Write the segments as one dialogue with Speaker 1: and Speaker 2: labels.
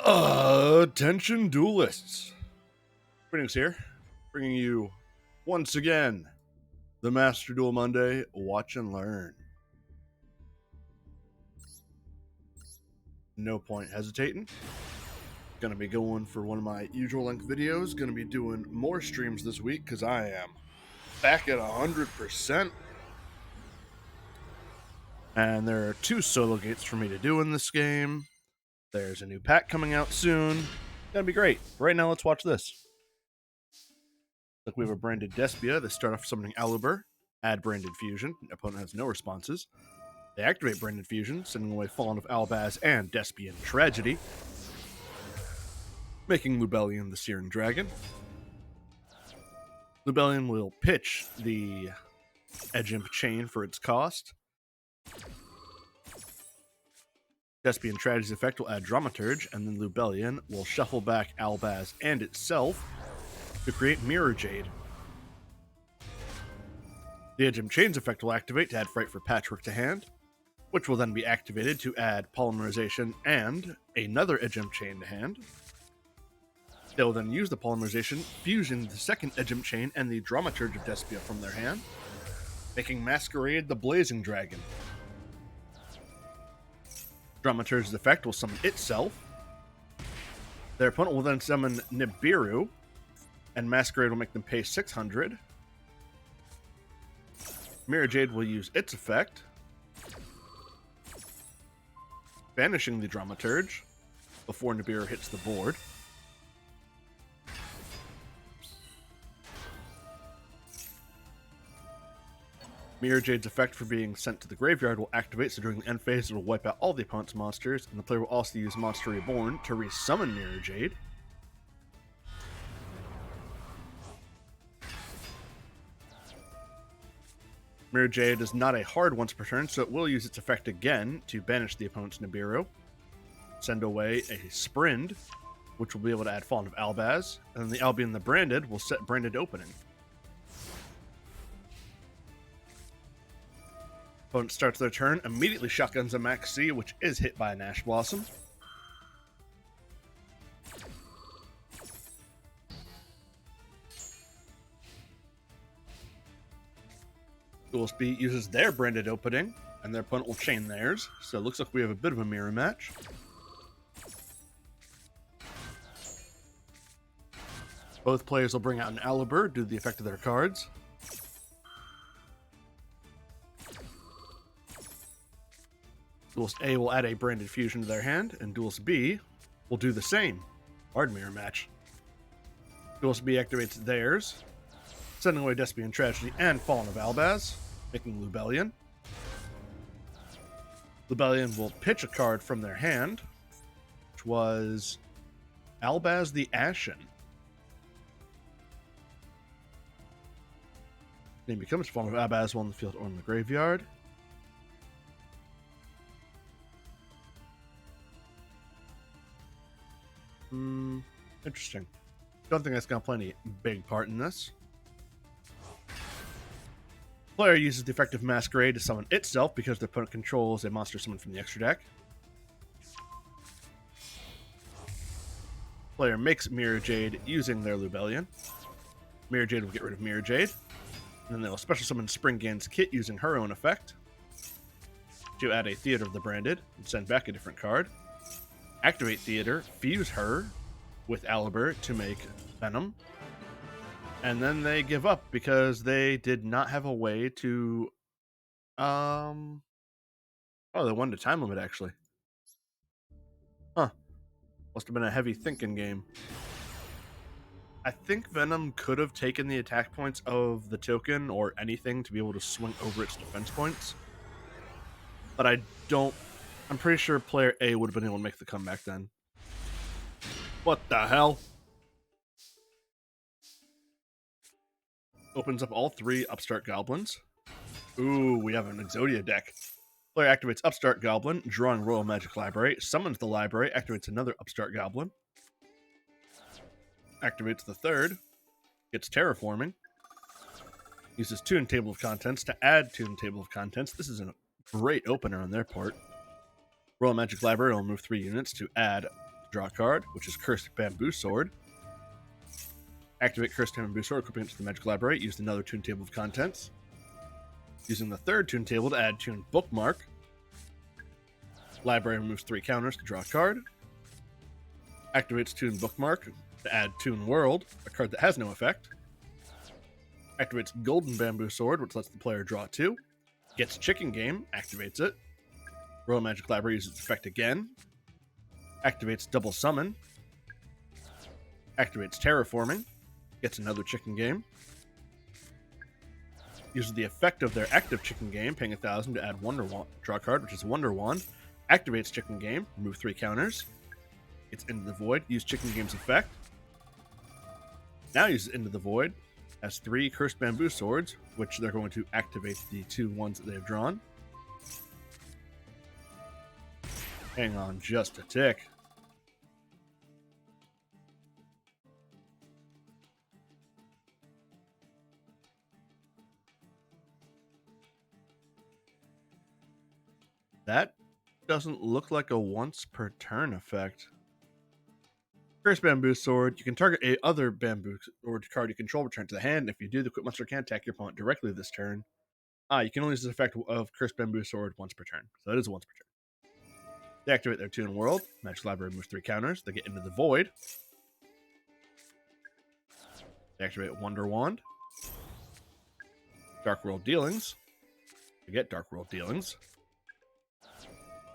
Speaker 1: Attention duelists. Greetings here, bringing you once again the Master Duel Monday Watch and Learn. No point hesitating. Gonna be going for one of my usual length videos. Gonna be doing more streams this week because I am back at 100%. And there are 2 solo gates for me to do in this game. There's a new pack coming out soon. Gonna be great. Right now, let's watch this. Look, we have a branded Despia. They start off summoning Aluber. Add branded fusion. Opponent has no responses. They activate branded fusion, sending away Fallen of Albaz and Despian Tragedy, making Lubellion the Searing Dragon. Lubellion will pitch the Edge Imp Chain for its cost. Despian Tragedy's effect will add Dramaturge, and then Lubellion will shuffle back Albaz and itself to create Mirror Jade. The Edge Imp Chain's effect will activate to add Fright for Patchwork to hand, which will then be activated to add Polymerization and another Edge Imp Chain to hand. They will then use the Polymerization, fusing the second Edge Imp Chain and the Dramaturge of Despia from their hand, making Masquerade the Blazing Dragon. Dramaturge's effect will summon itself. Their opponent will then summon Nibiru, and Masquerade will make them pay 600. Mirror Jade will use its effect, banishing the Dramaturge before Nibiru hits the board. Mirror Jade's effect for being sent to the graveyard will activate, so during the end phase it will wipe out all the opponent's monsters, and the player will also use Monster Reborn to resummon Mirror Jade. Mirror Jade is not a hard once per turn, so it will use its effect again to banish the opponent's Nibiru, send away a Sprind, which will be able to add Fallen of Albaz, and then the Albion the Branded will set Branded Opening. Opponent starts their turn, immediately shotguns a Max C, which is hit by an Ash Blossom. Duelist B uses their branded opening, and their opponent will chain theirs, so it looks like we have a bit of a mirror match. Both players will bring out an Aluber due to the effect of their cards. Duelist A will add a branded fusion to their hand, and Duelist B will do the same. Hard mirror match. Duelist B activates theirs, sending away Despian Tragedy and Fallen of Albaz, making Lubellion. Lubellion will pitch a card from their hand, which was Albaz the Ashen. Name becomes Fallen of Albaz while in the field or in the graveyard. Interesting. Don't think that's going to play any big part in this. Player uses the effect of Masquerade to summon itself because the opponent controls a monster summoned from the extra deck. Player makes Mirror Jade using their Lubellion. Mirror Jade will get rid of Mirror Jade. And then they'll special summon Springgan's Kit using her own effect to add a Theater of the Branded and send back a different card. Activate Theater, fuse her with Aluber to make Venom. And then they give up because they did not have a way to... Oh, they wanted a time limit, actually. Huh. Must have been a heavy thinking game. I think Venom could have taken the attack points of the token or anything to be able to swing over its defense points. But I'm pretty sure player A would have been able to make the comeback then. What the hell? Opens up all 3 Upstart Goblins. Ooh, we have an Exodia deck. Player activates Upstart Goblin, drawing Royal Magic Library, summons the library, activates another Upstart Goblin. Activates the 3rd, gets Terraforming. Uses Tune Table of Contents to add Tune Table of Contents. This is a great opener on their part. Royal Magic Library will move 3 units to add Draw a card, which is Cursed Bamboo Sword. Activate Cursed Bamboo Sword, equipping it to the Magic Library. Use another Toon Table of Contents. Using the third Toon Table to add Toon Bookmark. Library removes 3 counters to draw a card. Activates Toon Bookmark to add Toon World, a card that has no effect. Activates Golden Bamboo Sword, which lets the player draw 2. Gets Chicken Game, activates it. Royal Magic Library uses its effect again. Activates Double Summon. Activates Terraforming. Gets another Chicken Game. Uses the effect of their active Chicken Game, paying 1,000 to add Wonder Wand. Draw a card, which is Wonder Wand. Activates Chicken Game, remove 3 counters. It's Into the Void, use Chicken Game's effect. Now uses Into the Void. Has 3 Cursed Bamboo Swords, which they're going to activate the 2 ones that they've drawn. Hang on just a tick. That doesn't look like a once per turn effect. Cursed Bamboo Sword, you can target a other bamboo sword card you control, return to the hand. If you do, the equipped monster can attack your opponent directly this turn. You can only use the effect of Cursed Bamboo Sword once per turn. So that is once per turn. They activate their Toon World. Magic Library removes 3 counters. They get Into the Void. They activate Wonder Wand. Dark World Dealings. They get Dark World Dealings.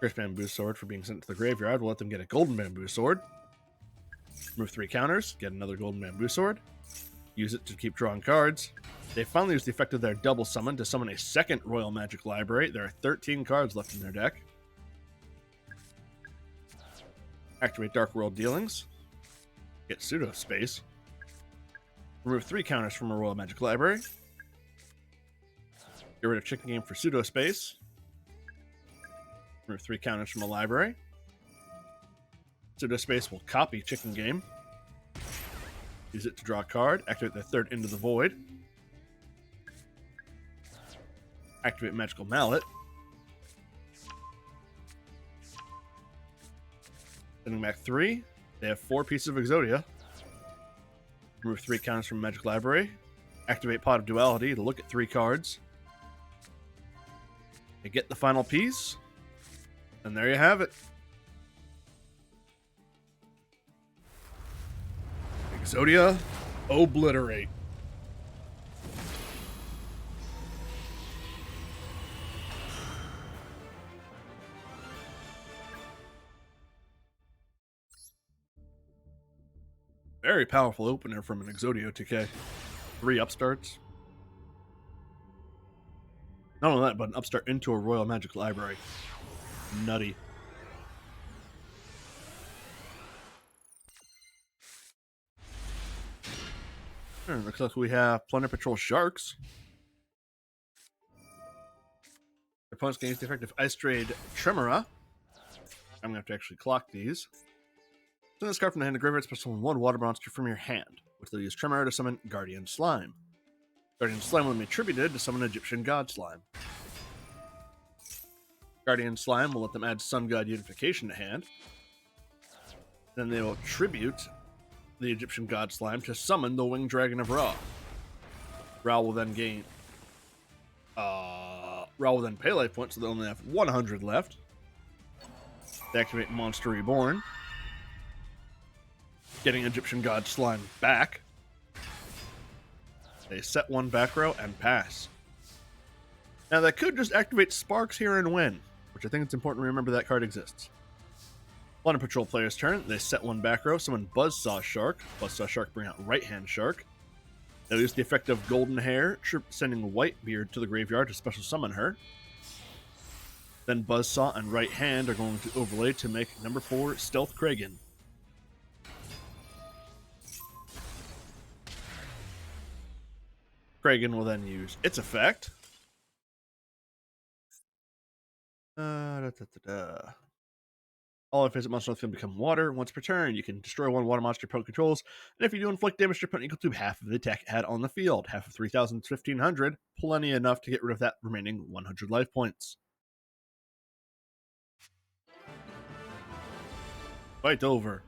Speaker 1: Cursed Bamboo Sword, for being sent to the graveyard, will let them get a Golden Bamboo Sword. Remove 3 counters, get another Golden Bamboo Sword. Use it to keep drawing cards. They finally use the effect of their Double Summon to summon a second Royal Magic Library. There are 13 cards left in their deck. Activate Dark World Dealings. Get Pseudo Space. Remove 3 counters from a Royal Magic Library. Get rid of Chicken Game for Pseudo Space. Remove 3 counters from a library. Pseudo Space will copy Chicken Game. Use it to draw a card. Activate the third Into the Void. Activate Magical Mallet. Sending back 3. They have 4 pieces of Exodia. Remove 3 counters from Magic Library. Activate Pot of Duality to look at 3 cards. They get the final piece. And there you have it. Exodia, obliterate. Very powerful opener from an Exodia 2K. 3 upstarts. Not only that, but an upstart into a Royal Magic Library. Nutty. Looks like we have Plunder Patrol Sharks. The opponents can use the effect of Ice Trade Tremora. I'm going to have to actually clock these. Send this card from the hand to graveyard, special summon 1 water monster from your hand, which they'll use Tremora to summon Guardian Slime. Guardian Slime will be attributed to summon Egyptian God Slime. Guardian Slime will let them add Sun God Unification to hand. Then they will tribute the Egyptian God Slime to summon the Winged Dragon of Ra. Ra will then gain... Ra will then pay life points, so they only have 100 left. They activate Monster Reborn. Getting Egyptian God Slime back. They set 1 back row and pass. Now they could just activate Sparks here and win, which I think it's important to remember that card exists. Plunder Patrol player's turn. They set 1 back row, summon Buzzsaw Shark. Buzzsaw Shark bring out Right Hand Shark. They'll use the effect of Golden Hair, sending Whitebeard to the graveyard to special summon her. Then Buzzsaw and Right Hand are going to overlay to make number 4 Stealth Kragan. Kragan will then use its effect. All offensive monsters on the field become water. Once per turn, you can destroy 1 water monster your opponent controls, and if you do inflict damage to your opponent equal to half of the attack it had on the field, half of 3,000 is 1,500, plenty enough to get rid of that remaining 100 life points. Fight over.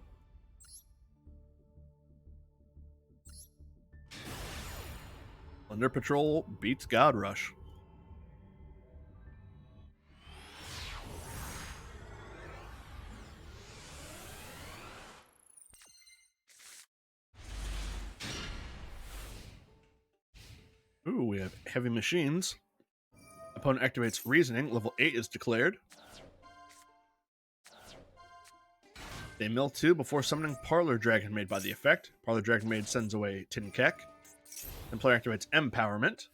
Speaker 1: Thunder Patrol beats God Rush. Ooh, we have Heavy Machines. Opponent activates Reasoning. Level 8 is declared. They mill 2 before summoning Parlor Dragon Maid by the effect. Parlor Dragon Maid sends away Tin Kek. Then player activates Empowerment.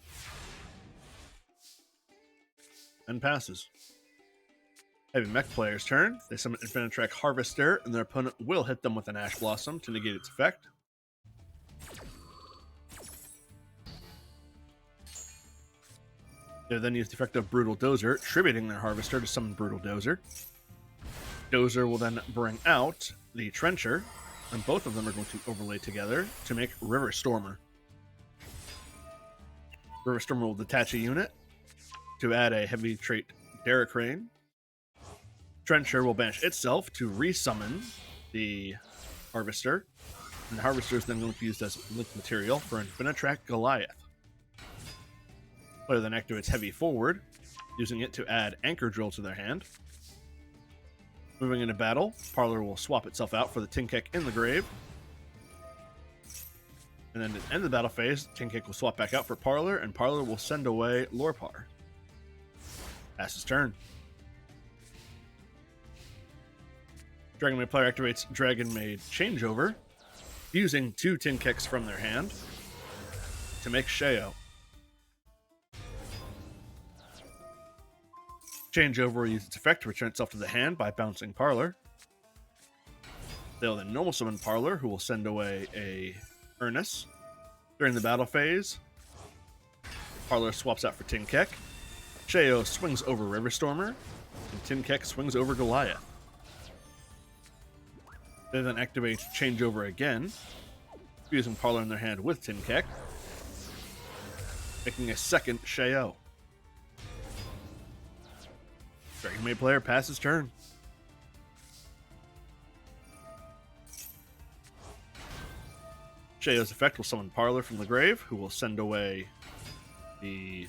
Speaker 1: And passes. Heavy Mech player's turn. They summon Infinitrack Harvester, and their opponent will hit them with an Ash Blossom to negate its effect. They then use the effect of Brutal Dozer, tributing their Harvester to summon Brutal Dozer. Dozer will then bring out the Trencher, and both of them are going to overlay together to make River Stormer. River Stormer will detach a unit to add a heavy trait Derricrane. Trencher will banish itself to resummon the Harvester, and the Harvester is then going to be used as link material for Infinitrack Goliath. Player then activates Heavy Forward, using it to add Anchor Drill to their hand. Moving into battle, Parlor will swap itself out for the Tin Kek in the grave. And then at the end of the battle phase, Tin Kek will swap back out for Parlor, and Parlor will send away Lorpar. Pass his turn. Dragon Maid player activates Dragon Maid Changeover, using 2 Tin Keks from their hand to make Sheo. Changeover will use its effect to return itself to the hand by bouncing Parlor. They'll then normal summon Parlor, who will send away a Ernest. During the battle phase, Parlor swaps out for Tin Kek. Sheo swings over River Stormer, and Tin Kek swings over Goliath. They then activate Changeover again, fusing Parlor in their hand with Tin Kek, making a second Sheo. Dragon Maid player passes turn. Sheo's effect will summon Parlor from the grave, who will send away the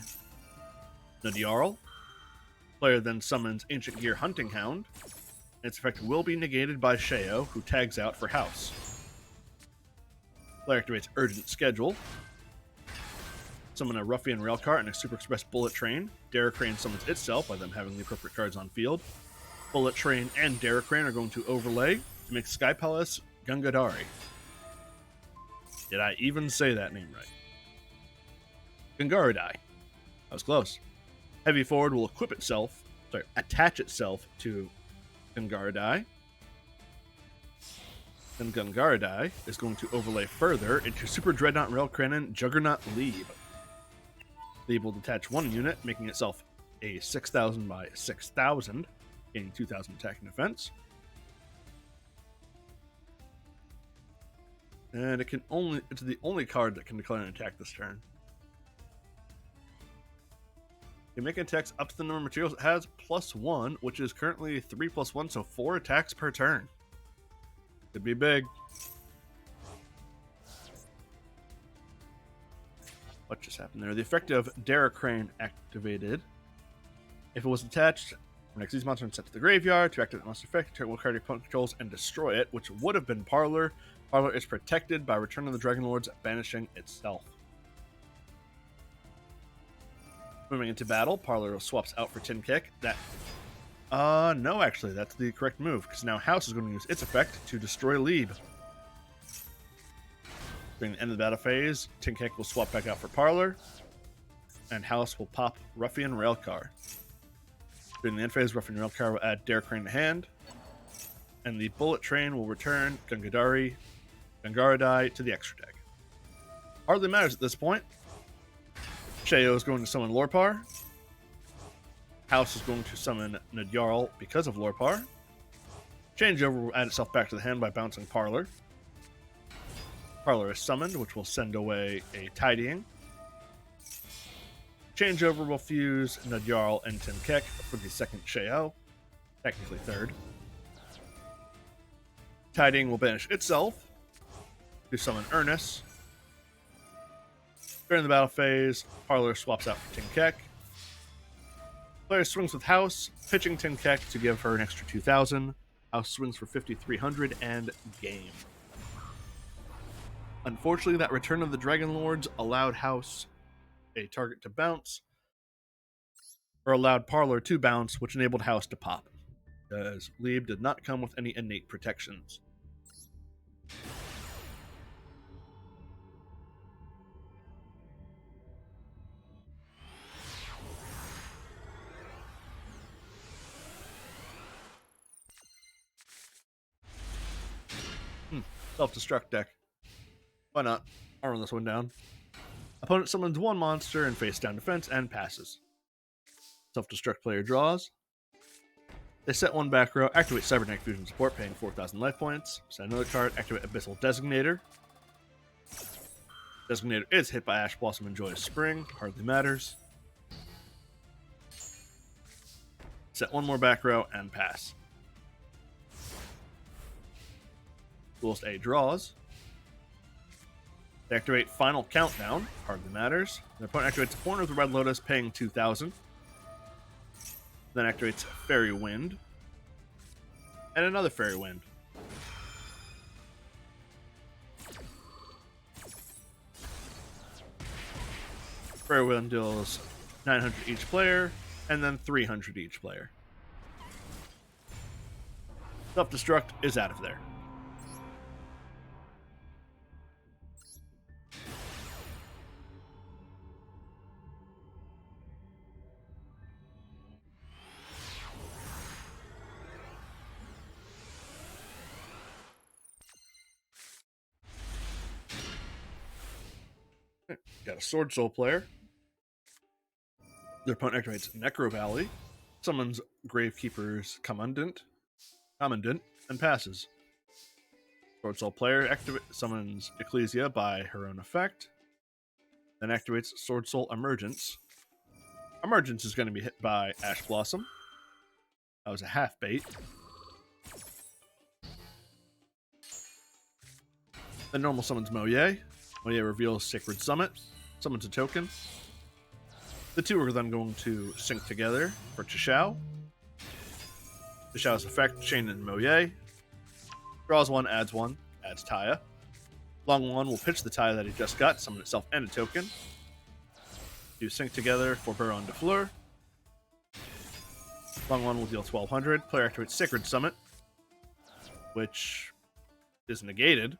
Speaker 1: Nudjarl. Player then summons Ancient Gear Hunting Hound. Its effect will be negated by Sheo, who tags out for House. Player activates Urgent Schedule. Summon a Ruffian Railcar and a Super Express Bullet Train. Derricrane summons itself by them having the appropriate cards on field. Bullet Train and Derricrane are going to overlay to make Sky Palace Gungadari. Did I even say that name right? Gungaradai. That was close. Heavy Forward will attach itself to Gungaradai. Then Gungaradai is going to overlay further into Super Dreadnought Railcannon Juggernaut Lieb. Lieb will detach 1 unit, making itself a 6,000 by 6,000, gaining 2,000 attack and defense. And it's the only card that can declare an attack this turn. You make attacks up to the number of materials it has +1, which is currently 3+1, so 4 attacks per turn. Could be big. What just happened there? The effect of Derricrane activated. If it was attached, next these monsters sent to the graveyard to activate the monster effect, target will card your opponent controls and destroy it, which would have been Parlor. Parlor is protected by Return of the Dragon Lords banishing itself. Moving into battle, Parlor swaps out for Tin Kek. No, actually, that's the correct move, because now House is going to use its effect to destroy Lieb. During the end of the battle phase, Tin Kek will swap back out for Parlor, and House will pop Ruffian Railcar. During the end phase, Ruffian Railcar will add Derricrane to hand, and the Bullet Train will return Gungaradai to the extra deck. Hardly matters at this point. Sheo is going to summon Lorpar. House is going to summon Nudjarl because of Lorpar. Changeover will add itself back to the hand by bouncing Parlor. Parlor is summoned, which will send away a Tidying. Changeover will fuse Nudjarl and Tin Kek for the second Sheo, technically third. Tidying will banish itself to summon Ernest. During the battle phase, Parlor swaps out for Tinkek. Player swings with House, pitching Tinkek to give her an extra 2,000. House swings for 5,300 and game. Unfortunately, that Return of the Dragon Lords allowed House a target to bounce, or allowed Parlor to bounce, which enabled House to pop, as Lieb did not come with any innate protections. Self-destruct deck. Why not? I'll run this one down. Opponent summons one monster in face-down defense and passes. Self-destruct player draws. They set one back row, activate Cybernetic Fusion support, paying 4,000 life points. Set another card, activate Abyssal Designator. Designator is hit by Ash Blossom and Joyous Spring, hardly matters. Set one more back row and pass. Duelist A draws. They activate Final Countdown, hardly matters. Their opponent activates a Corner of the Red Lotus, paying 2,000. Then activates Fairy Wind. And another Fairy Wind. Fairy Wind deals 900 each player, and then 300 each player. Self-destruct is out of there. Got a Sword Soul player. Their opponent activates Necro Valley, summons Gravekeeper's Commandant, and passes. Sword Soul player summons Ecclesia by her own effect, then activates Sword Soul Emergence. Emergence is going to be hit by Ash Blossom. That was a half bait. Then normal summons Moye. Moye reveals Sacred Summit, summons a token. The two are then going to sync together for Chishao. Chishao's effect, Chain and Moye. Draws one, adds Taya. Long one will pitch the Taya that he just got, summon itself and a token. Do sync together for Baron de Fleur. Long one will deal 1,200. Player activates Sacred Summit, which is negated.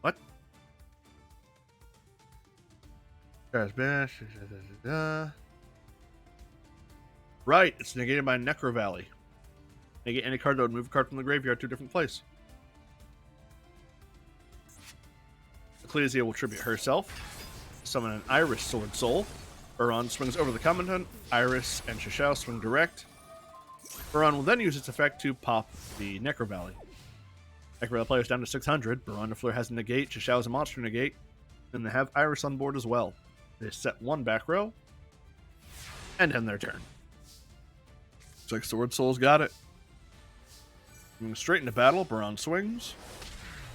Speaker 1: What? Right, it's negated by Necro Valley. Negate any card that would move a card from the graveyard to a different place. Ecclesia will tribute herself. Summon an Iris Sword Soul. Baron swings over the Commandant. Iris and Chishao swing direct. Baron will then use its effect to pop the Necro Valley. Necro Valley players down to 600. Baron de Fleur has a negate. Chishao has a monster negate. And they have Iris on board as well. They set one back row and end their turn. Looks like Sword Soul's got it. Moving straight into battle, Baron swings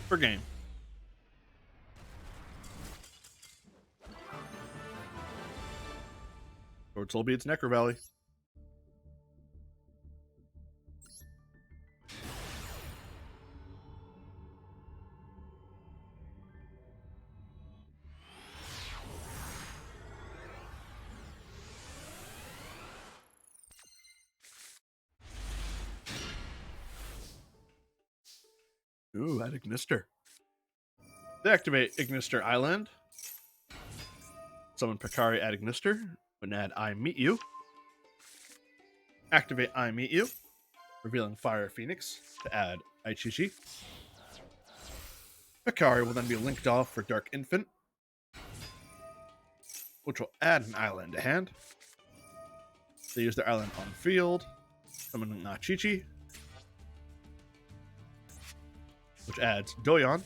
Speaker 1: for game. Sword Soul beats Necro Valley. Ooh, add Ignister. They activate Ignister Island. Summon Picari, add Ignister. When add I Meet You. Activate I Meet You. Revealing Fire Phoenix to add Aichichi. Picari will then be linked off for Dark Infant, which will add an island to hand. They use their island on field. Summoning Aichichi, which adds Doyon.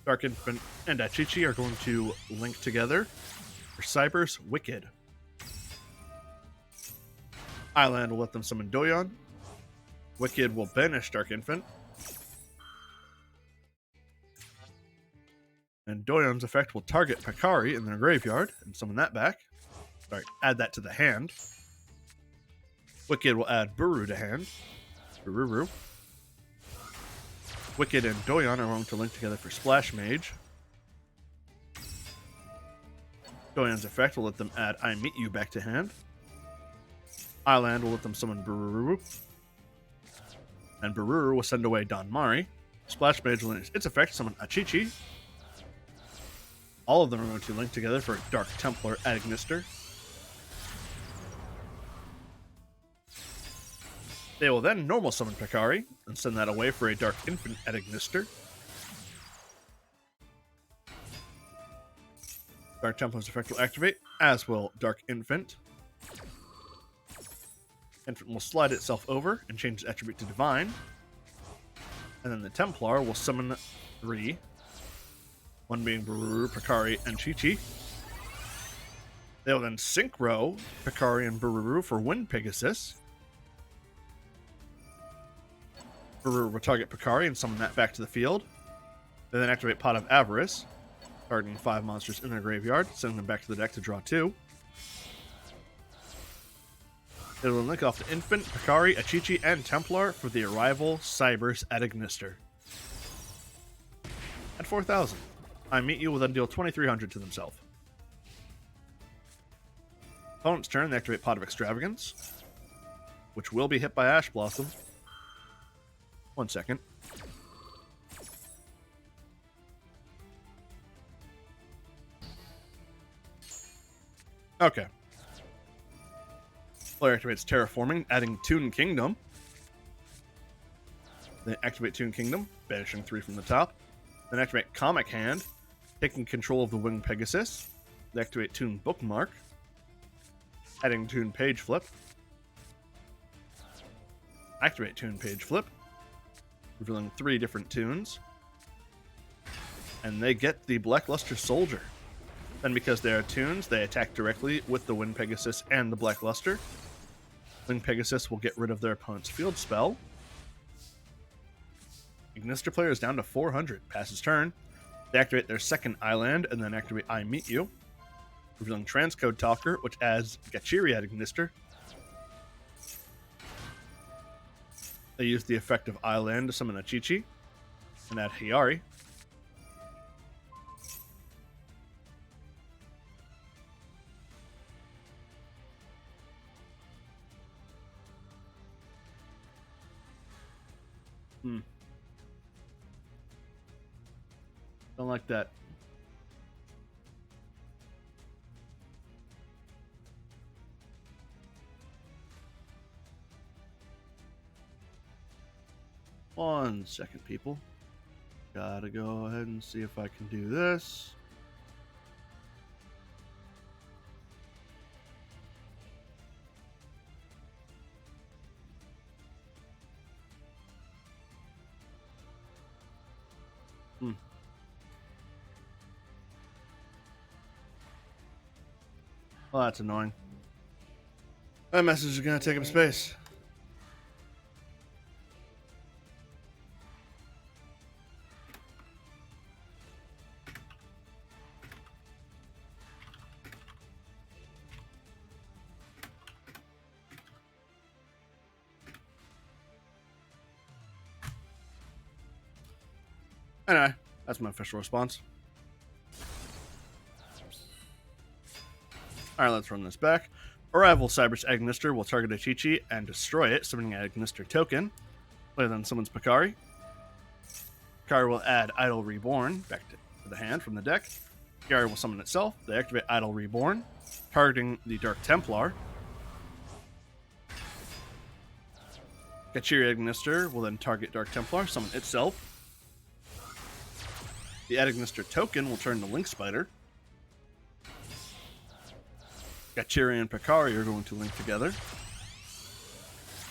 Speaker 1: Dark Infant and Aichichi are going to link together for Cyber's Wicked. Island will let them summon Doyon. Wicked will banish Dark Infant. And Doyon's effect will target Picari in their graveyard and summon that back. Sorry, add that to the hand. Wicked will add Buru to hand. Bururu. Wicked and Doyon are going to link together for Splash Mage. Doyon's effect will let them add I Meet You back to hand. Island will let them summon Bururu. And Bururu will send away Donmari. Splash Mage will use its effect summon Achichi. All of them are going to link together for Dark Templar Agnister. They will then normal summon Picari and send that away for a Dark Infant Agnister. Dark Templar's effect will activate, as will Dark Infant. Infant will slide itself over and change its attribute to Divine. And then the Templar will summon 3. One being Bururu, Picari, and Chi-Chi. They will then synchro Picari and Bururu for Wind Pegasus. Bururu will target Picari and summon that back to the field. They then activate Pot of Avarice, targeting 5 monsters in their graveyard, sending them back to the deck to draw 2. It will link off to Infant, Picari, Achichi, and Templar for the Arrival Cybers Agnister. At 4,000, I Meet You will then deal 2,300 to themselves. Opponent's turn, they activate Pot of Extravagance, which will be hit by Ash Blossom. 1 second. Okay. Player activates Terraforming, adding Toon Kingdom. Then activate Toon Kingdom, banishing 3 from the top. Then activate Comic Hand, taking control of the Winged Pegasus. Then activate Toon Bookmark, adding Toon Page Flip. Activate Toon Page Flip, revealing 3 different tunes. And they get the Blackluster Soldier. Then because they are tunes, they attack directly with the Wind Pegasus and the Blackluster. Wind Pegasus will get rid of their opponent's field spell. Ignister player is down to 400. Passes turn. They activate their second island and then activate I Meet You, revealing Transcode Talker, which adds Gachiri at Ignister. They use the effect of Island to summon a Chi-Chi and add Hiyari. Don't like that. One second, people. Gotta go ahead and see if I can do this. Well, that's annoying. That message is gonna take up space. Anyway, that's my official response. Alright, let's run this back. Arrival Cybers Agnister will target a Chi-Chi and destroy it, summoning an Agnister token. Player then summons Picari. Picari will add Idol Reborn back to the hand from the deck. Picari will summon itself. They activate Idol Reborn, targeting the Dark Templar. Gachiri Agnister will then target Dark Templar, summon itself. The Agnister token will turn to Link Spider. Gachiri and Picari are going to link together,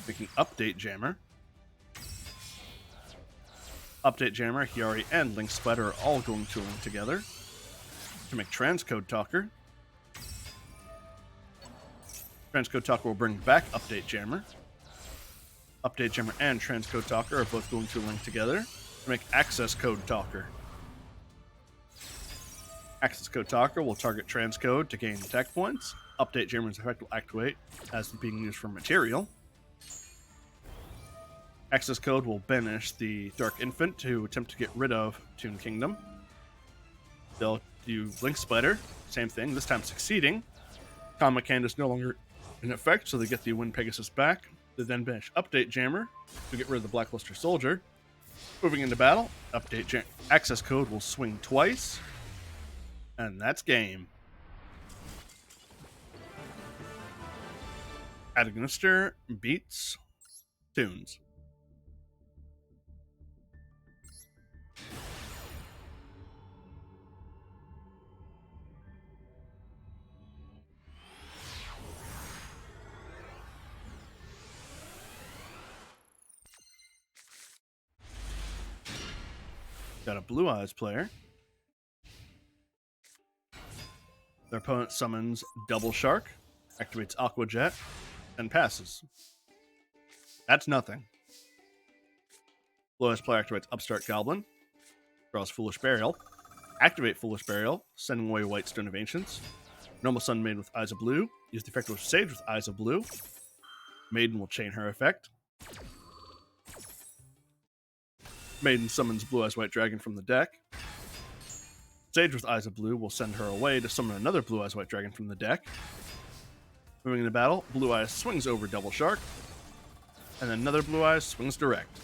Speaker 1: making Update Jammer. Update Jammer, Hiyari, and Link Spider are all going to link together to make Transcode Talker. Transcode Talker will bring back Update Jammer. Update Jammer and Transcode Talker are both going to link together to make Access Code Talker. Access code Talker will target transcode to gain attack points. Update Jammer's effect will activate as being used for material. Access code will banish the Dark Infant to attempt to get rid of Toon Kingdom. They'll do Link Splitter, same thing, this time succeeding. Comic Hand is no longer in effect, so they get the Wind Pegasus back. They then banish Update Jammer to get rid of the Blackluster Soldier. Moving into battle, Access code will swing twice, and that's game. Agonister beats Toons. Got a Blue Eyes player. Their opponent summons Double Shark, activates Aqua Jet, and passes. That's nothing. Blue Eyes player activates Upstart Goblin, draws Foolish Burial, activate Foolish Burial, sending away White Stone of Ancients. Normal Sun Maiden with Eyes of Blue, use the effect of Sage with Eyes of Blue. Maiden will chain her effect. Maiden summons Blue Eyes White Dragon from the deck. Sage with Eyes of Blue will send her away to summon another Blue Eyes White Dragon from the deck. Moving into battle, Blue Eyes swings over Double Shark, and then another Blue Eyes swings direct.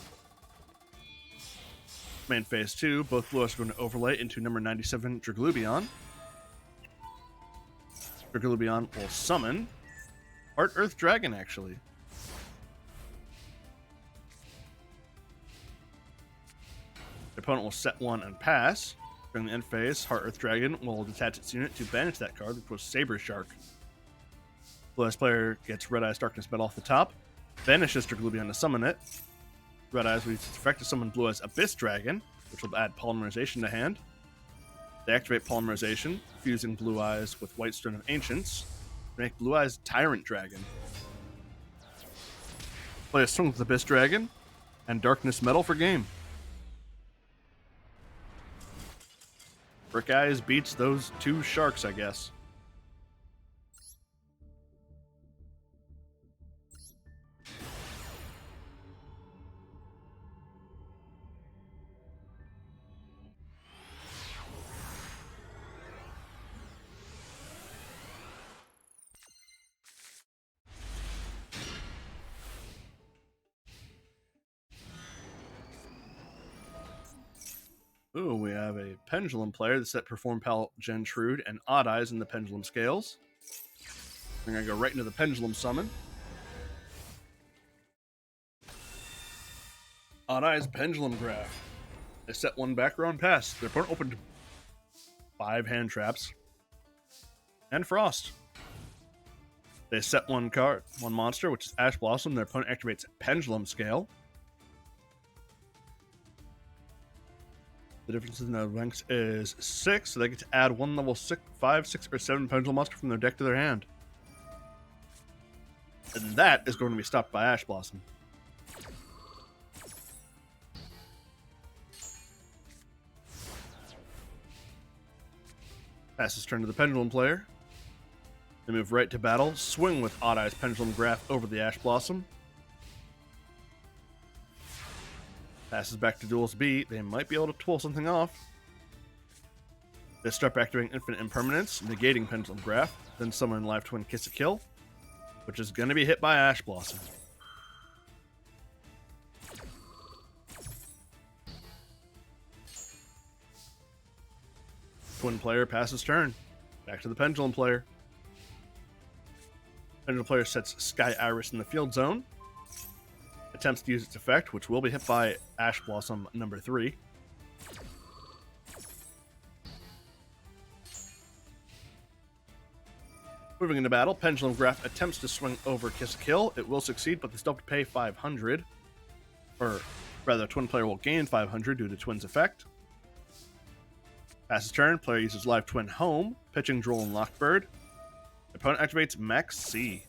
Speaker 1: Main phase 2, both Blue Eyes are going to overlay into number 97 Draglubion. Draglubion will summon Heart Earth Dragon, actually. The opponent will set one and pass. During the end phase, Heart Earth Dragon will detach its unit to banish that card, which was Saber Shark. Blue Eyes player gets Red Eyes Darkness Metal off the top, banishes Draglubion to summon it. Red Eyes will use its effect to summon Blue Eyes Abyss Dragon, which will add Polymerization to hand. They activate Polymerization, fusing Blue Eyes with White Stone of Ancients, to make Blue Eyes Tyrant Dragon. Play a swing with Abyss Dragon, and Darkness Metal for game. Brick Eyes beats those two sharks, I guess. Ooh, we have a Pendulum player that set Perform Pal Gentrude and Odd Eyes in the Pendulum Scales. I'm going to go right into the Pendulum Summon. Odd Eyes Pendulum Graph. They set one back row and pass. Their opponent opened 5 hand traps and Frost. They set one card, one monster, which is Ash Blossom. Their opponent activates Pendulum Scale. The difference in the ranks is 6, so they get to add one level 6, 5, 6, or 7 Pendulum monster from their deck to their hand. And that is going to be stopped by Ash Blossom. Passes turn to the Pendulum player. They move right to battle, swing with Odd Eyes Pendulum Graph over the Ash Blossom. Passes back to Duel's B. They might be able to pull something off. They start activating Infinite Impermanence, negating Pendulum Graph, then summon Live Twin Kiss a Kill, which is going to be hit by Ash Blossom. Twin player passes turn. Back to the Pendulum player. Pendulum player sets Sky Iris in the field zone. Attempts to use its effect, which will be hit by Ash Blossom number 3. Moving into battle, Pendulum Graph attempts to swing over Kiss a Kill. It will succeed, but they still have to pay 500. Or rather, Twin player will gain 500 due to Twin's effect. Passes turn, player uses Live Twin Home, pitching Droll and Lockbird. Opponent activates Max C.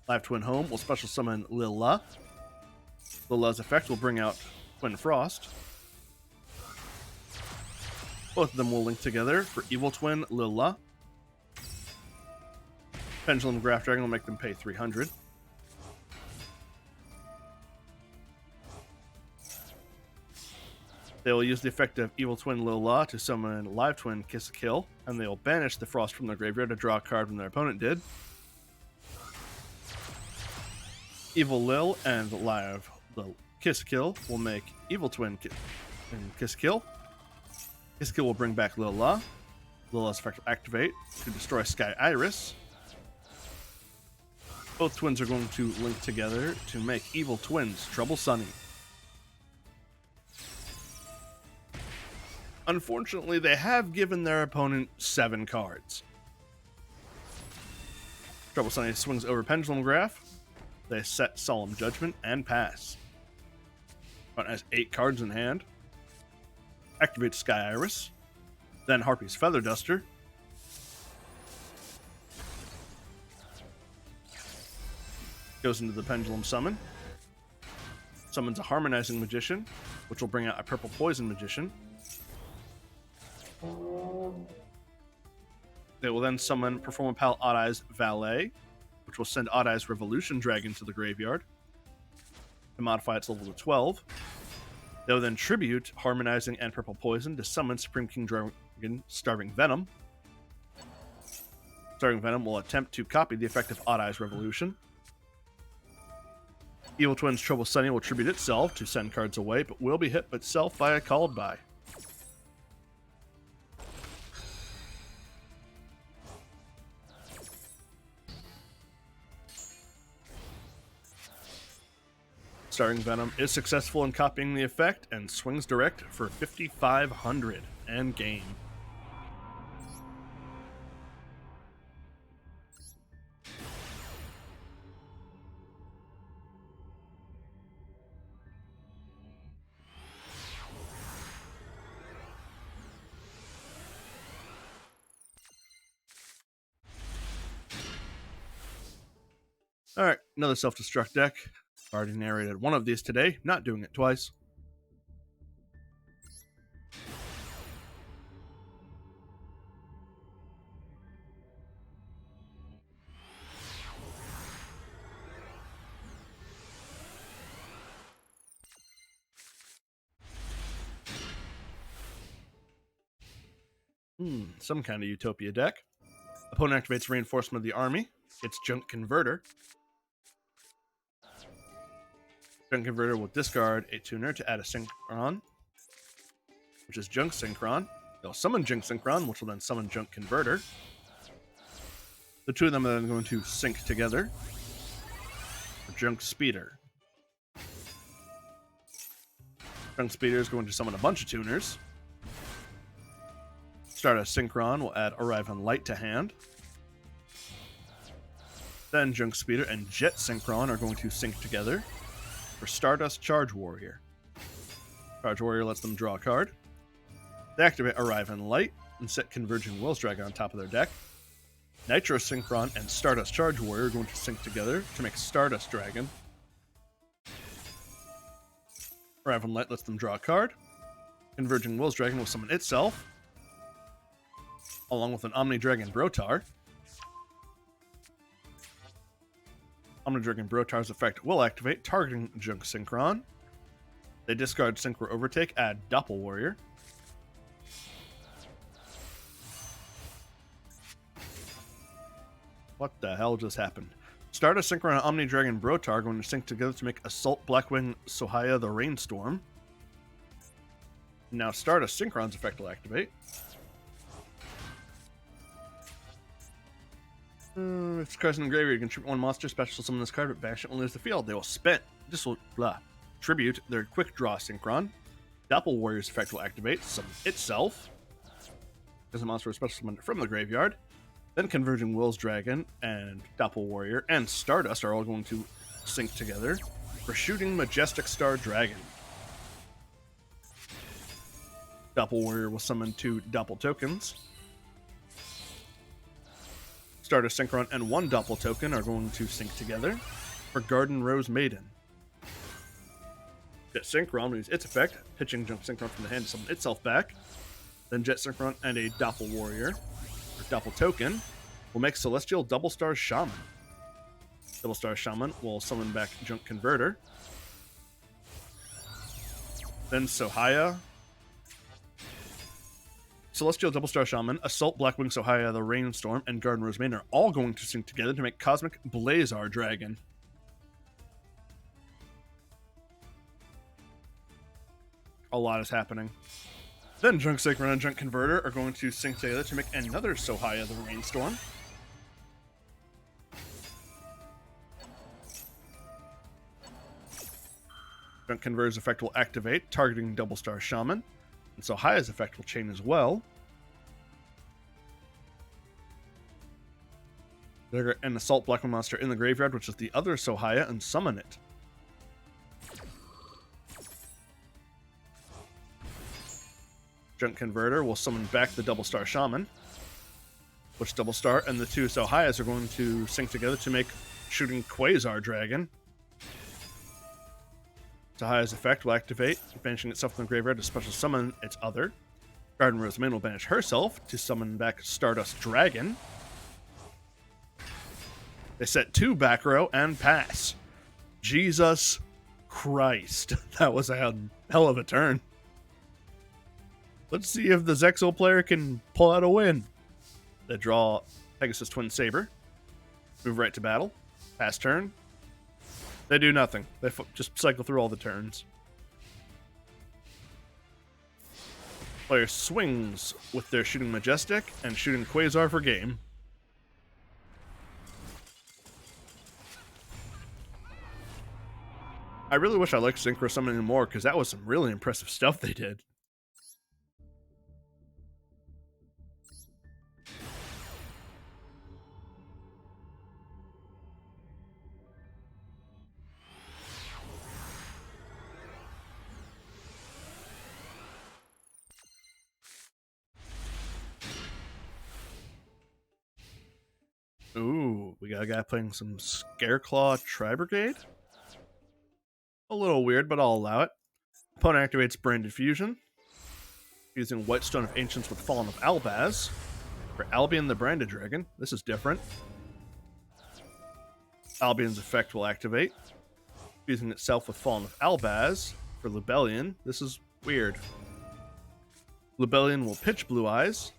Speaker 1: Live Twin Home will special summon Lilla. Lilla's effect will bring out Twin Frost. Both of them will link together for Evil Twin Lilla. Pendulum Graph Dragon will make them pay 300. They will use the effect of Evil Twin Lilla to summon Live Twin Kiss a Kill, and they will banish the Frost from their graveyard to draw a card when their opponent did. Evil Lil and Live Kiss a Kill will make Evil Twin and Kiss a Kill. Kiss a Kill will bring back Lilla. Lilla's effect will activate to destroy Sky Iris. Both twins are going to link together to make Evil Twins Trouble Sunny. Unfortunately, they have given their opponent 7 cards. Trouble Sunny swings over Pendulum Graph. They set Solemn Judgment and pass. Opponent has 8 cards in hand. Activates Sky Iris. Then Harpy's Feather Duster. Goes into the Pendulum Summon. Summons a Harmonizing Magician, which will bring out a Purple Poison Magician. They will then summon Perform a Pal Odd Eyes Valet, which will send Odd Eyes Revolution Dragon to the graveyard to modify its level to 12. They will then tribute Harmonizing and Purple Poison to summon Supreme King Dragon Starving Venom. Starving Venom will attempt to copy the effect of Odd Eyes Revolution. Evil Twins Trouble Sunny will tribute itself to send cards away, but will be hit itself by a Called By. Starving Venom is successful in copying the effect and swings direct for 5,500 and game. Alright, another self-destruct deck. Already narrated one of these today, not doing it twice. Some kind of Utopia deck. Opponent activates Reinforcement of the Army. It's Junk Converter. Junk Converter will discard a tuner to add a Synchron, which is Junk Synchron. They'll summon Junk Synchron, which will then summon Junk Converter. The two of them are then going to sync together for Junk Speeder. Junk Speeder is going to summon a bunch of tuners. Stardust Synchron will add Arrive on Light to hand. Then Junk Speeder and Jet Synchron are going to sync together for Stardust Charge Warrior. Charge Warrior lets them draw a card. They activate Arrive on Light and set Converging Wills Dragon on top of their deck. Nitro Synchron and Stardust Charge Warrior are going to sync together to make Stardust Dragon. Arrive on Light lets them draw a card. Converging Wills Dragon will summon itself, along with an Omni Dragon Brotar. Omni Dragon Brotar's effect will activate, targeting Junk Synchron. They discard Synchro Overtake, add Doppel Warrior. What the hell just happened? Stardust Synchron and Omni Dragon Brotar are going to sync together to make Assault Blackwing Sohaya the Rainstorm. Now Stardust Synchron's effect will activate. If this card's in the graveyard, you can tribute one monster, special summon this card, but banish it when it leaves the field. They will tribute their Quick Draw Synchron. Doppel Warrior's effect will activate, summon itself as a monster with special summon from the graveyard. Then Converging Wills Dragon and Doppel Warrior and Stardust are all going to sync together for Shooting Majestic Star Dragon. Doppel Warrior will summon 2 Doppel tokens. Stardust Synchron and 1 Doppel token are going to sync together for Garden Rose Maiden. Jet Synchron will use its effect, pitching Junk Synchron from the hand to summon itself back. Then Jet Synchron and a Doppel Warrior, or Doppel Token, will make Celestial Double Star Shaman. Double Star Shaman will summon back Junk Converter. Then Sohaya. Celestial Double Star Shaman, Assault Blackwing Sohaya, the Rainstorm, and Garden Rosemain are all going to sync together to make Cosmic Blazar Dragon. A lot is happening. Then Junk Synchron and Junk Converter are going to sync together to make another Sohaya, the Rainstorm. Junk Converter's effect will activate, targeting Double Star Shaman. And Sohaya's effect will chain as well. Trigger an Assault Blackwing monster in the graveyard, which is the other Sohaya, and summon it. Junk Converter will summon back the Double Star Shaman, which Double Star and the two Sohayas are going to sync together to make Shooting Quasar Dragon. Sohaya's effect will activate, banishing itself from the graveyard to special summon its other. Garden Rosemain will banish herself to summon back Stardust Dragon. They set 2 back row and pass. Jesus Christ. That was a hell of a turn. Let's see if the Zexal player can pull out a win. They draw Pegasus Twin Saber. Move right to battle. Pass turn. They do nothing. They just cycle through all the turns. Player swings with their Shooting Majestic and Shooting Quasar for game. I really wish I liked Synchro Summoning more, because that was some really impressive stuff they did. Ooh, we got a guy playing some Scareclaw Tri-Brigade. A little weird, but I'll allow it. Opponent activates Branded Fusion, using White Stone of Ancients with Fallen of Albaz. For Albion the Branded Dragon, this is different. Albion's effect will activate, fusing itself with Fallen of Albaz. For Lubellion, this is weird. Lubellion will pitch Blue Eyes,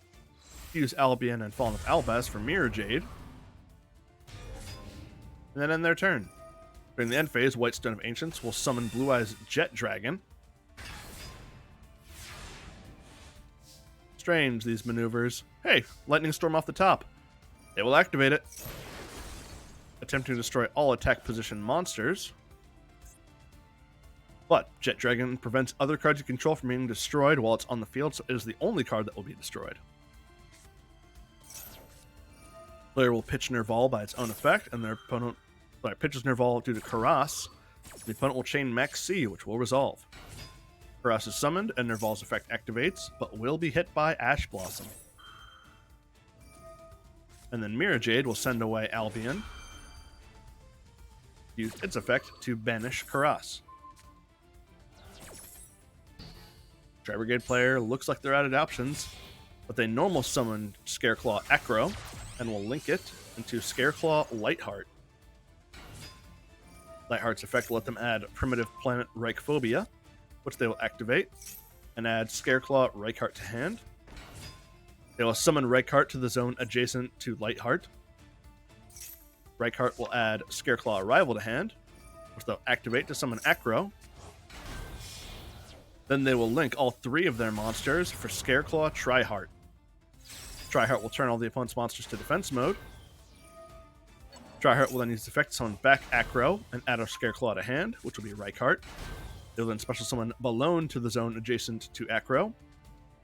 Speaker 1: use Albion and Fallen of Albaz for Mirror Jade, and then end their turn. During the end phase, White Stone of Ancients will summon Blue Eyes Jet Dragon. Strange, these maneuvers. Hey, Lightning Storm off the top. They will activate it, attempting to destroy all attack position monsters. But Jet Dragon prevents other cards you control from being destroyed while it's on the field, so it is the only card that will be destroyed. Player will pitch Nerval by its own effect, and their opponent pitches Nerval due to Karas. The opponent will chain Max C, which will resolve. Karas is summoned, and Nerval's effect activates, but will be hit by Ash Blossom. And then Mirror Jade will send away Albion, use its effect to banish Karas. Tri-Brigade player looks like they're out of options, but they normal summon Scareclaw Acro, and will link it into Scareclaw Lightheart. Lightheart's effect will let them add Primitive Planet Reichphobia, which they will activate, and add Scareclaw Reichheart to hand. They will summon Reichheart to the zone adjacent to Lightheart. Reichheart will add Scareclaw Arrival to hand, which they'll activate to summon Acro. Then they will link all 3 of their monsters for Scareclaw Triheart. Triheart will turn all the opponent's monsters to defense mode. Triheart will then use the effect to summon back Acro and add a Scareclaw to hand, which will be Reichheart. They will then special summon Balone to the zone adjacent to Acro.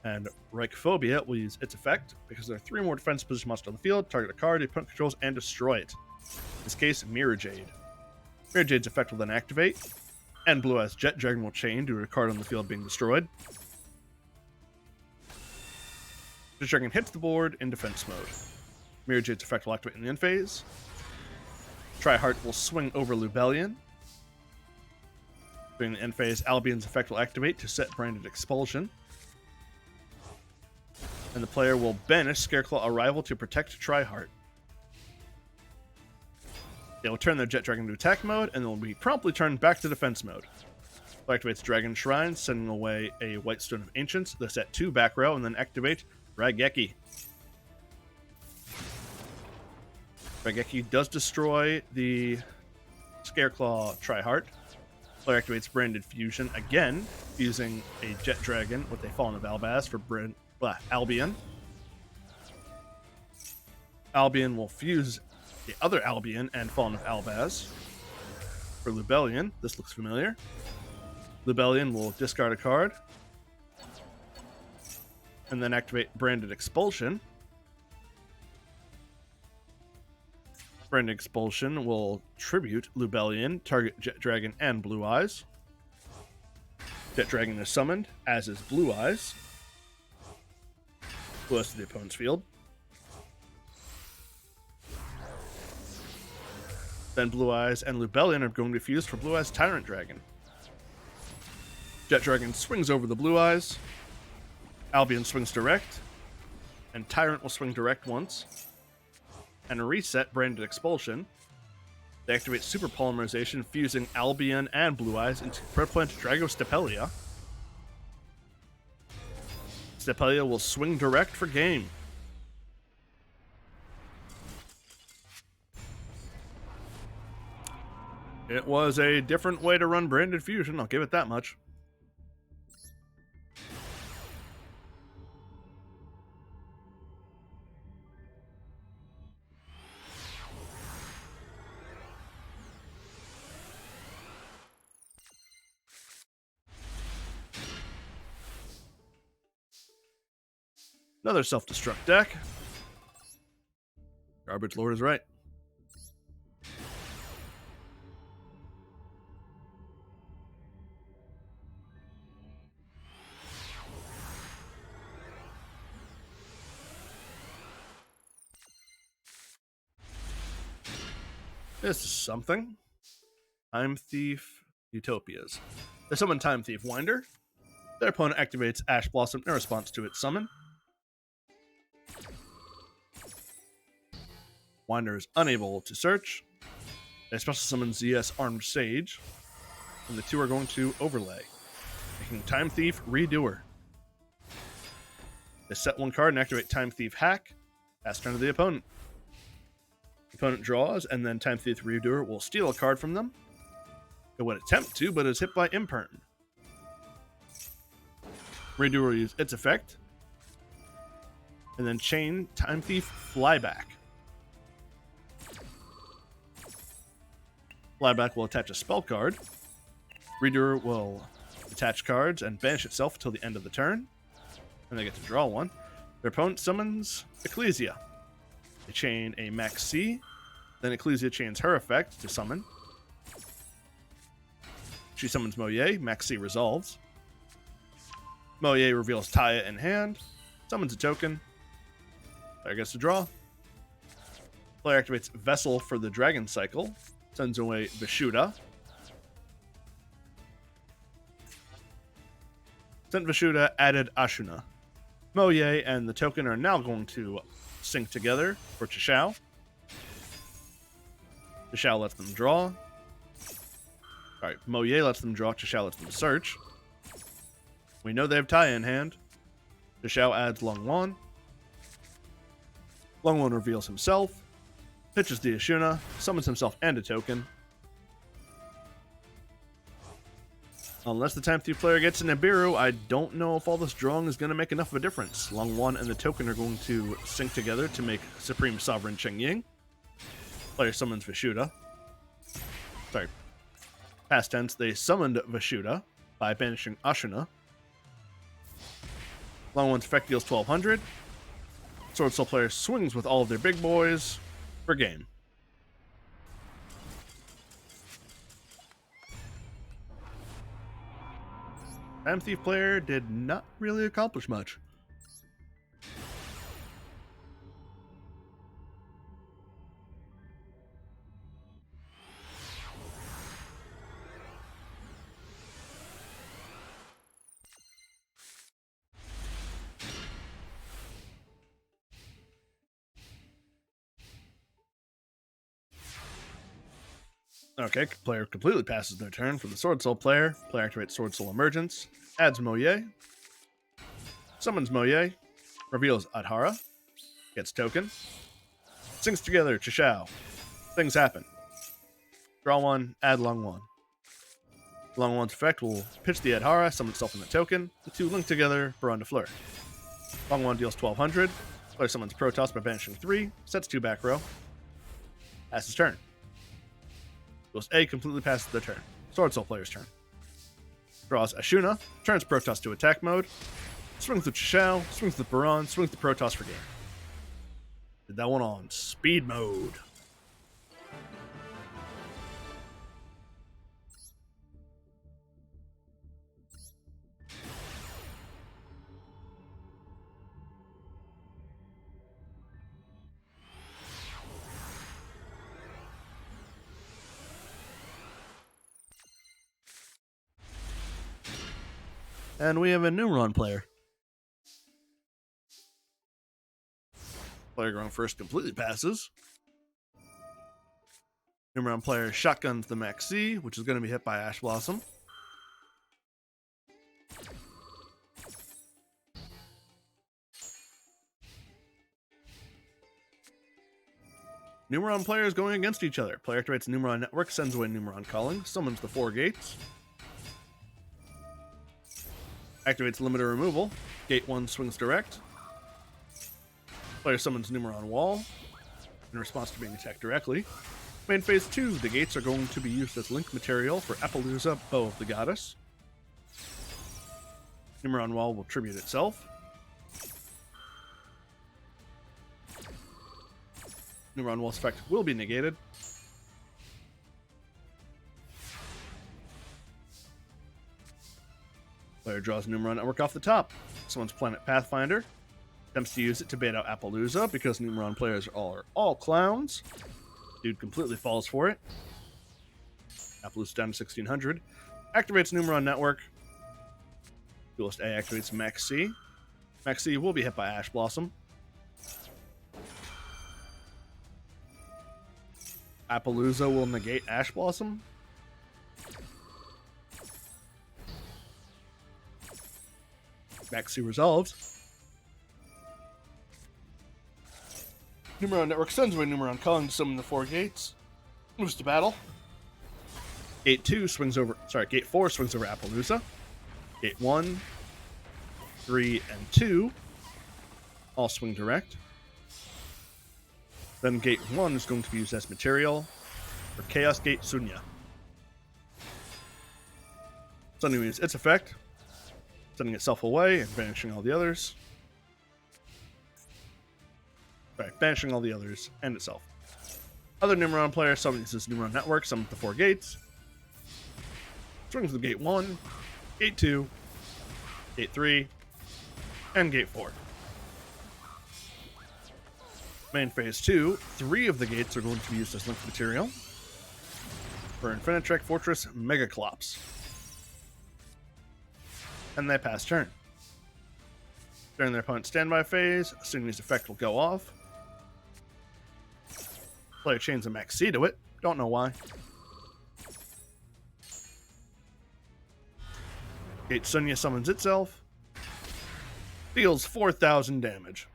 Speaker 1: And Reichphobia will use its effect, because there are 3 more defense position monsters on the field, target a card the opponent controls, and destroy it. In this case, Mirror Jade. Mirror Jade's effect will then activate, and Blue Eyes Jet Dragon will chain due to a card on the field being destroyed. Jet Dragon hits the board in defense mode. Mirror Jade's effect will activate in the end phase. Triheart will swing over Lubellion. During the end phase, Albion's effect will activate to set Branded Expulsion. And the player will banish Scareclaw Arrival to protect Tryhard. They will turn their Jet Dragon to attack mode, and will be promptly turned back to defense mode. Player activates Dragon Shrine, sending away a White Stone of Ancients. They set 2 back row, and then activate Raigeki. Raigeki does destroy the Scareclaw Tryhard. Player activates Branded Fusion again, fusing a Jet Dragon with a Fallen of Albaz for Albion. Albion will fuse the other Albion and Fallen of Albaz. For Lubellion, this looks familiar. Lubellion will discard a card and then activate Branded Expulsion. Branded Expulsion will tribute Lubellion, target Jet Dragon and Blue Eyes. Jet Dragon is summoned, as is Blue Eyes. Blue Eyes to the opponent's field. Then Blue Eyes and Lubellion are going to fuse for Blue Eyes Tyrant Dragon. Jet Dragon swings over the Blue Eyes. Albion swings direct. And Tyrant will swing direct once. And reset Branded Expulsion. They activate Super Polymerization, fusing Albion and Blue Eyes into Preplant Drago Stepelia. Stepelia will swing direct for game. It was a different way to run Branded Fusion, I'll give it that much. Another self-destruct deck. Garbage Lord is right. This is something. Time Thief Utopias. They summon Time Thief Winder. Their opponent activates Ash Blossom in response to its summon. Winder is unable to search. They special summon ZS Armed Sage. And the two are going to overlay, making Time Thief Redoer. They set 1 card and activate Time Thief Hack. Pass turn to the opponent. The opponent draws, and then Time Thief Redoer will steal a card from them. It would attempt to, but is hit by Imperm. Redoer will use its effect. And then chain Time Thief Flyback. Flyback will attach a spell card. Redoer will attach cards and banish itself until the end of the turn. And they get to draw one. Their opponent summons Ecclesia. They chain a Max C. Then Ecclesia chains her effect to summon. She summons Moye. Max C resolves. Moye reveals Taya in hand. Summons a token. Player gets to draw. Player activates Vessel for the Dragon Cycle. Sends away Vishuda. Sent Vishuda, added Ashuna. Moye and the token are now going to sync together for Chishao. Chishao lets them draw. Alright, Moye lets them draw, Chishao lets them search. We know they have Taya in hand. Chishao adds Longwon. Longwon reveals himself. Pitches the Ashuna, summons himself and a token. Unless the Time Thief player gets an Nibiru, I don't know if all this drawing is going to make enough of a difference. Longwon and the token are going to sync together to make Supreme Sovereign Cheng Ying. Player summons Vishuda. Sorry. Past tense, they summoned Vishuda by banishing Ashuna. Longwon's effect deals 1200. Sword Soul player swings with all of their big boys for game. Time Thief player did not really accomplish much. Okay, player completely passes their turn. For the Sword Soul player, player activates Sword Soul Emergence, adds Moye, summons Moye, reveals Adhara, gets token, sings together Chishao. Things happen. Draw one, add Long One. Long One's effect will pitch the Adhara, summon itself in the token. The two link together, Baron de Fleur. Long One deals 1200. Player summons Protoss by banishing 3, sets 2 back row. Passes turn. Duelist A completely passes their turn. Sword Soul player's turn. Draws Ashuna, turns Protoss to attack mode, swings with Chishao, swings with Baron, swings the Protoss for game. Did that one on speed mode. And we have a Numeron player. Player going first completely passes. Numeron player shotguns the Maxi, which is going to be hit by Ash Blossom. Numeron players going against each other. Player activates Numeron Network, sends away Numeron Calling, summons the 4 gates. Activates Limiter Removal. Gate 1 swings direct. Player summons Numeron Wall in response to being attacked directly. Main phase 2, the gates are going to be used as link material for Appaloosa, Bow of the Goddess. Numeron Wall will tribute itself. Numeron Wall's effect will be negated. Player draws Numeron Network off the top. Summons Planet Pathfinder. Attempts to use it to bait out Appaloosa because Numeron players are all clowns. Dude completely falls for it. Appaloosa down to 1600. Activates Numeron Network. Duelist A activates Max C. Max C will be hit by Ash Blossom. Appaloosa will negate Ash Blossom. Max C resolves. Numeron Network sends away Numeron Calling to summon the 4 gates. Moves to battle. Gate 4 swings over Appaloosa. Gate 1, 3, and 2 all swing direct. Then Gate 1 is going to be used as material for Chaos Gate Sunya. Suddenly moves its effect, sending itself away and banishing all the others. Right, banishing all the others and itself. Other Numeron player summons this Numeron Network, summons the 4 gates. Swings with Gate 1, Gate 2, Gate 3, and Gate 4. Main phase 2, 3 of the gates are going to be used as link material for Infinitrek Fortress Megaclops. And they pass turn. During their opponent's standby phase, Sunni's effect will go off. Player chains a Max C to it. Don't know why. Gate Sunya summons itself. Deals 4,000 damage.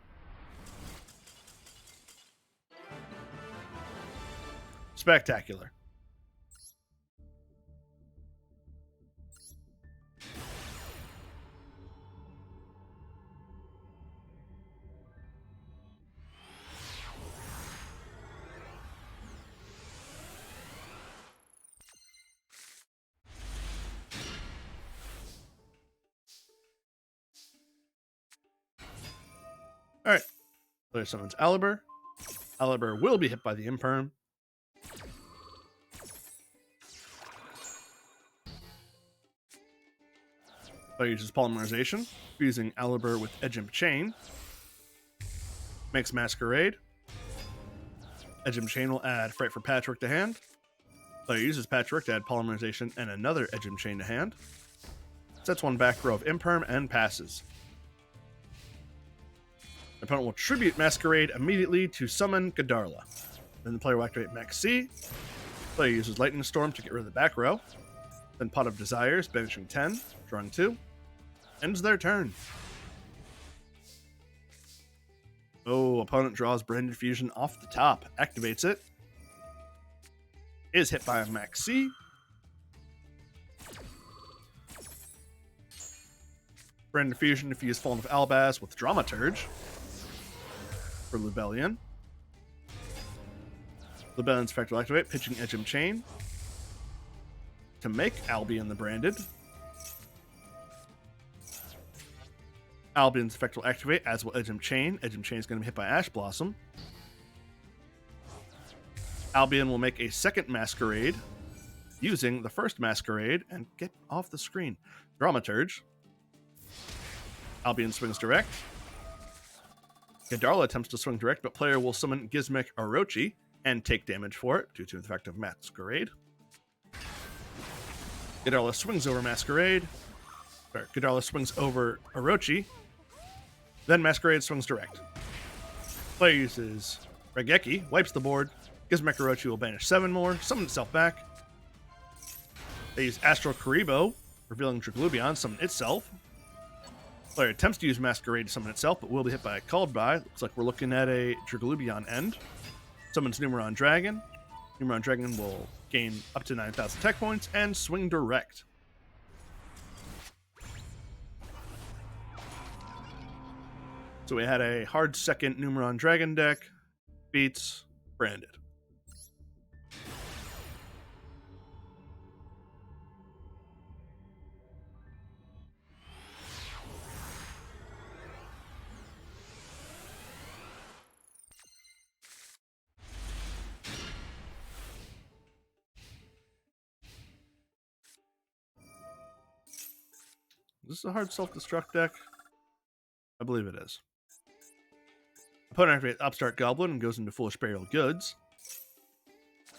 Speaker 1: Spectacular. Alright. Player summons Aliber. Aliber will be hit by the Imperm. Player uses Polymerization, fusing Aliber with Edgem Chain. Makes Masquerade. Edgem Chain will add Fright for Patchwork to hand. Player uses Patchwork to add Polymerization and another Edgem Chain to hand. Sets 1 back row of Imperm and passes. The opponent will tribute Masquerade immediately to summon Gadarla. Then the player will activate Max C. Player uses Lightning Storm to get rid of the back row. Then Pot of Desires, banishing 10, drawing 2. Ends their turn. Oh, opponent draws Branded Fusion off the top. Activates it. Is hit by a Max C. Branded Fusion if you use Fallen of Albaz with Dramaturge for Lubellion. Lubellion's effect will activate, pitching Edgem Chain to make Albion the Branded. Albion's effect will activate, as will Edgem Chain. Edgem Chain is going to be hit by Ash Blossom. Albion will make a second Masquerade using the first Masquerade and get off the screen. Dramaturge. Albion swings direct. Gadarla attempts to swing direct, but player will summon Gizmek Orochi and take damage for it due to the effect of Masquerade. Gadarla swings over Masquerade. Sorry, Gadarla swings over Orochi. Then Masquerade swings direct. Player uses Regeki, wipes the board. Gizmek Orochi will banish 7 more, summon itself back. They use Astral Karibo, revealing Draglubion, summon itself. Player attempts to use Masquerade to summon itself, but will be hit by a Called By. Looks like we're looking at a Draglubion end. Summons Numeron Dragon. Numeron Dragon will gain up to 9,000 tech points and swing direct. So we had a hard second Numeron Dragon deck. Beats Branded. Is this a hard self-destruct deck? I believe it is. Opponent activates Upstart Goblin and goes into Foolish Burial Goods.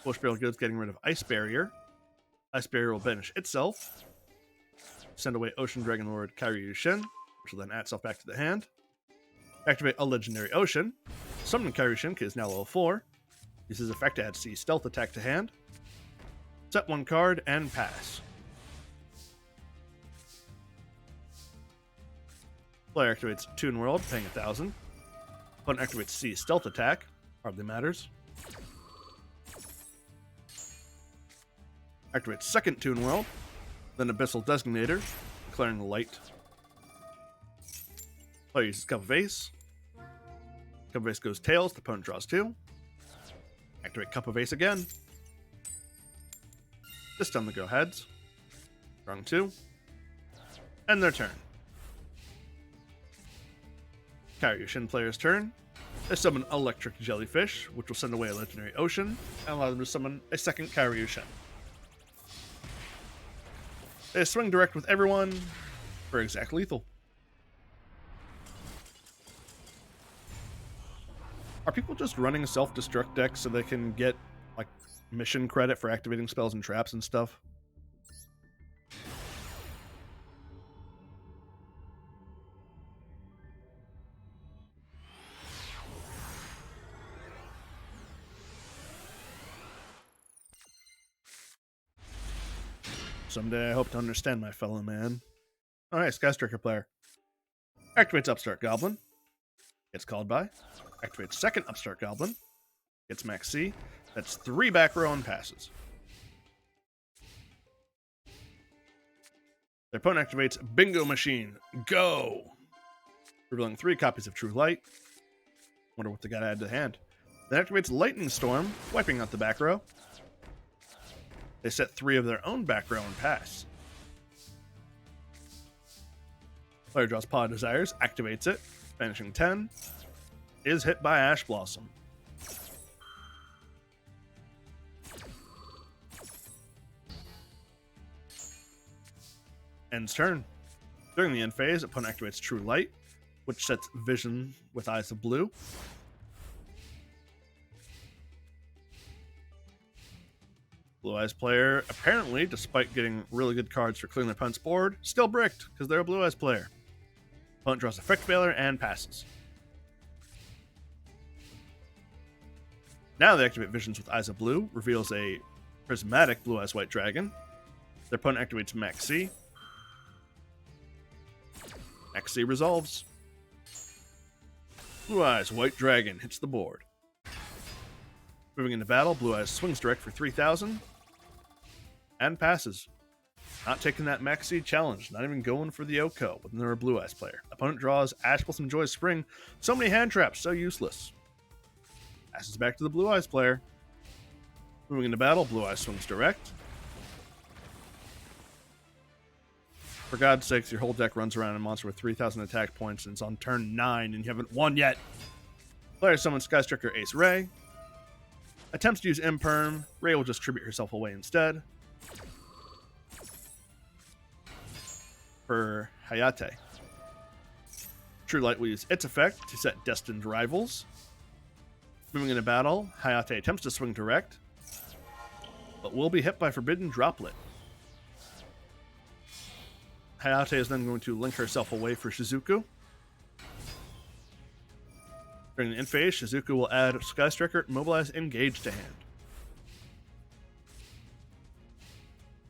Speaker 1: Foolish Burial Goods getting rid of Ice Barrier. Ice Barrier will banish itself. Send away Ocean Dragon Lord Kairyu-Shin, which will then add itself back to the hand. Activate a Legendary Ocean. Summon Kairyu-Shin, because it's now level 4. Use his effect to add C Stealth attack to hand. Set 1 card and pass. Player activates Toon World, paying 1,000. Opponent activates C Stealth attack. Hardly matters. Activates second Toon World. Then Abyssal Designator, declaring light. Player uses Cup of Ace. Cup of Ace goes tails, the opponent draws 2. Activate Cup of Ace again. This time they go heads. Drawing 2. End their turn. Kairyu-Shin player's turn. They summon Electric Jellyfish, which will send away a Legendary Ocean, and allow them to summon a second Kairyu-Shin. They swing direct with everyone for exact lethal. Are people just running self-destruct decks so they can get, like, mission credit for activating spells and traps and stuff? Someday I hope to understand, my fellow man. Alright, Skystriker player. Activates Upstart Goblin. Gets Called By. Activates second Upstart Goblin. Gets Max C. That's 3 back row and passes. Their opponent activates Bingo Machine. Go! Revealing 3 copies of True Light. Wonder what they got to add to the hand. Then activates Lightning Storm, wiping out the back row. They set 3 of their own back row and pass. Player draws Pot of Desires, activates it, banishing 10. Is hit by Ash Blossom. Ends turn. During the end phase, opponent activates True Light, which sets Vision with Eyes of Blue. Blue Eyes player, apparently, despite getting really good cards for clearing their opponent's board, still bricked, because they're a Blue Eyes player. Opponent draws Effect Failure and passes. Now they activate Visions with Eyes of Blue, reveals a Prismatic Blue Eyes White Dragon. Their opponent activates Max C. Max C resolves. Blue Eyes White Dragon hits the board. Moving into battle, Blue Eyes swings direct for 3,000 and passes. Not taking that Max C challenge, not even going for the Oko with another Blue Eyes player. Opponent draws Ash Blossom Joy Spring. So many hand traps, so useless. Passes back to the Blue Eyes player. Moving into battle, Blue Eyes swings direct. For God's sakes, your whole deck runs around a monster with 3,000 attack points and it's on turn 9 and you haven't won yet. Player summons Sky Striker Ace Ray. Attempts to use Imperm. Ray will just tribute herself away instead. For Hayate. True Light will use its effect to set Destined Rivals. Moving into battle, Hayate attempts to swing direct, but will be hit by Forbidden Droplet. Hayate is then going to link herself away for Shizuku. During the end phase, Shizuku will add Sky Striker, Mobilize, Engage to hand.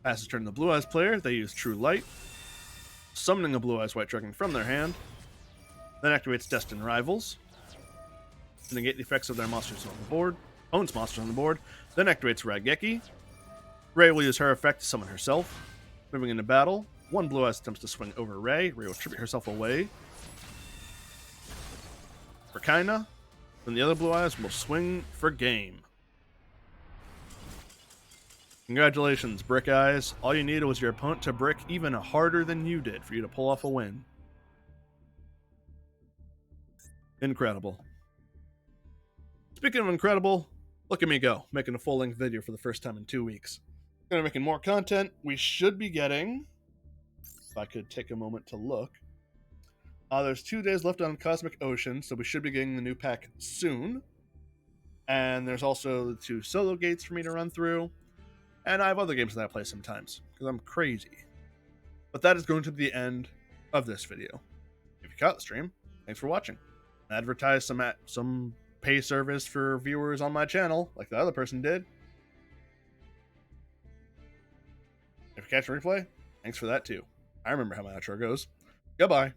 Speaker 1: Passes turn to the Blue Eyes player. They use True Light, summoning a Blue Eyes White Dragon from their hand. Then activates Destined Rivals to negate the effects of their monsters on the board. Owns monsters on the board. Then activates Raigeki. Ray will use her effect to summon herself. Moving into battle, one Blue Eyes attempts to swing over Ray. Ray will tribute herself away for Kaina. Then the other Blue Eyes will swing for game. Congratulations, Brick Eyes. All you needed was your opponent to brick even harder than you did for you to pull off a win. Incredible. Speaking of incredible, look at me go, making a full-length video for the first time in 2 weeks. Gonna be making more content. We should be getting, if I could take a moment to look, there's 2 days left on Cosmic Ocean, so we should be getting the new pack soon. And there's also the 2 solo gates for me to run through. And I have other games that I play sometimes, because I'm crazy. But that is going to be the end of this video. If you caught the stream, thanks for watching. Advertise some pay service for viewers on my channel, like the other person did. If you catch a replay, thanks for that too. I remember how my outro goes. Goodbye.